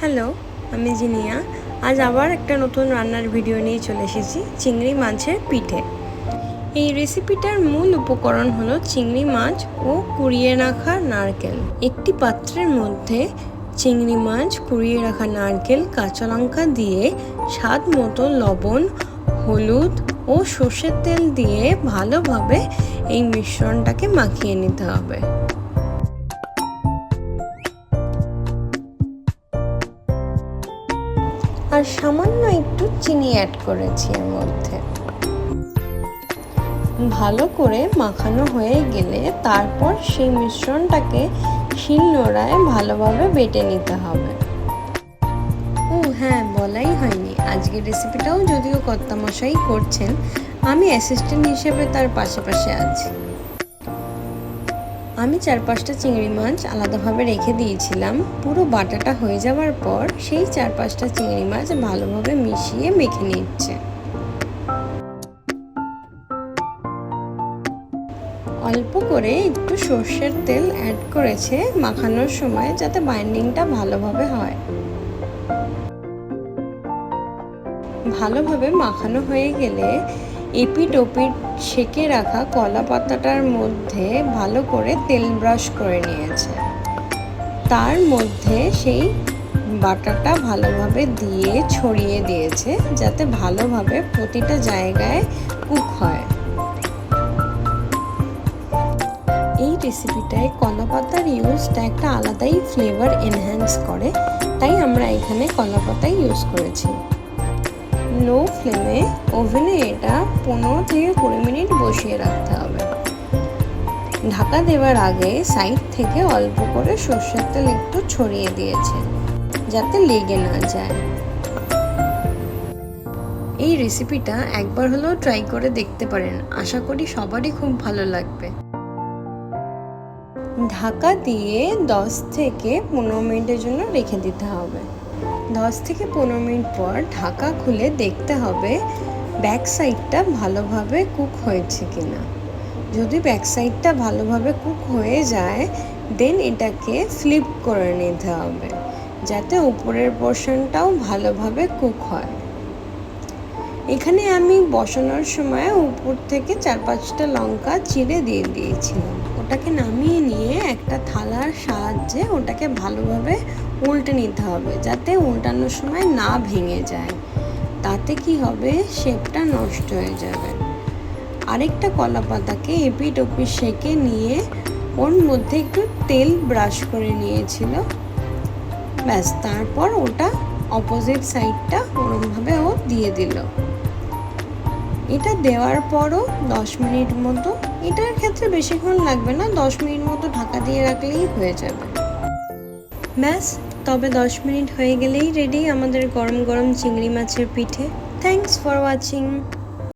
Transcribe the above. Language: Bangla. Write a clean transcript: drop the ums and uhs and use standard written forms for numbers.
হ্যালো, আমি জিনিয়া। আজ আবার একটা নতুন রান্নার ভিডিও নিয়ে চলে এসেছি, চিংড়ি মাছের পিঠে। এই রেসিপিটার মূল উপকরণ হলো চিংড়ি মাছ ও কুড়িয়ে রাখা নারকেল। একটি পাত্রের মধ্যে চিংড়ি মাছ, কুড়িয়ে রাখা নারকেল, কাঁচা লঙ্কা দিয়ে স্বাদ মতো লবণ, হলুদ ও সর্ষের তেল দিয়ে ভালোভাবে এই মিশ্রণটাকে মাখিয়ে নিতে হবে। আর সামান্য একটু চিনি অ্যাড করেছি এর মধ্যে। ভালো করে মাখানো হয়ে গেলে তারপর সেই মিশ্রণটাকে শিলনোড়ায় ভালোভাবে বেটে নিতে হবে। ও হ্যাঁ, বলাই হয়নি, আজকের রেসিপিটাও যদিও কর্তামশাই করছেন, আমি অ্যাসিস্ট্যান্ট হিসেবে তার পাশাপাশি আছি। আমি 4-5টা চিংড়ি মাছ আলাদাভাবে রেখে দিয়েছিলাম। পুরো বাটাটা হয়ে যাওয়ার পর সেই 4-5টা চিংড়ি মাছ ভালোভাবে মিশিয়ে মেখে নিচ্ছে। অল্প করে একটু সর্ষের তেল অ্যাড করেছে মাখানোর সময়, যাতে বাইন্ডিংটা ভালোভাবে হয়। ভালোভাবে মাখানো হয়ে গেলে এপিট ওপিট সেঁকে রাখা কলা পাতাটার মধ্যে ভালো করে তেল ব্রাশ করে নিয়েছে। তার মধ্যে সেই বাটাটা ভালোভাবে দিয়ে ছড়িয়ে দিয়েছে, যাতে ভালোভাবে প্রতিটা জায়গায় কুক হয়। এই রেসিপিটায় কলা পাতার ইউজটা একটা আলাদাই ফ্লেভার এনহ্যান্স করে, তাই আমরা এখানে কলা পাতাই ইউজ করেছি। লো ফ্লেমে ওভেনে এটা 15 থেকে 20 মিনিট বসিয়ে রাখতে হবে। ঢাকা দেওয়ার আগে সাইড থেকে অল্প করে সর্ষের তেল একটু ছড়িয়ে দিয়েছে, যাতে লেগে না যায়। এই রেসিপিটা একবার হলেও ট্রাই করে দেখতে পারেন, আশা করি সবারই খুব ভালো লাগবে। ঢাকা দিয়ে 10 থেকে 15 মিনিটের জন্য রেখে দিতে হবে। 10 থেকে 15 মিনিট পর ঢাকা খুলে দেখতে হবে ব্যাক সাইডটা ভালোভাবে কুক হয়েছে কিনা। যদি ব্যাক সাইডটা ভালোভাবে কুক হয়ে যায় দেন এটাকে ফ্লিপ করে নিতে হবে, যাতে উপরের পোর্শনটাও ভালোভাবে কুক হয়। এখানে আমি বসানোর সময় উপর থেকে 4-5টা লঙ্কা চিড়ে দিয়ে দিয়েছিলাম। ওটাকে নামিয়ে নিয়ে একটা থালার সাহায্যে ওটাকে ভালোভাবে উল্টে নিতে হবে, যাতে উল্টানোর সময় না ভেঙে যায়। তাতে কি হবে, শেপটা নষ্ট হয়ে যাবে। আরেকটা কলা পাতাকে এপিট ওপিট সেঁকে নিয়ে ওর মধ্যে একটু তেল ব্রাশ করে নিয়েছিল, ব্যাস। তারপর ওটা অপোজিট সাইডটা ওরমভাবে ও দিয়ে দিল। এটা দেওয়ার পরও 10 মিনিট মতো, এটার ক্ষেত্রে বেশিক্ষণ লাগবে না, 10 মিনিট মতো ঢাকা দিয়ে রাখলেই হয়ে যাবে। ব্যাস, তবে 10 মিনিট হয়ে গেলেই রেডি আমাদের গরম গরম চিংড়ি মাছের পিঠে। Thanks for watching.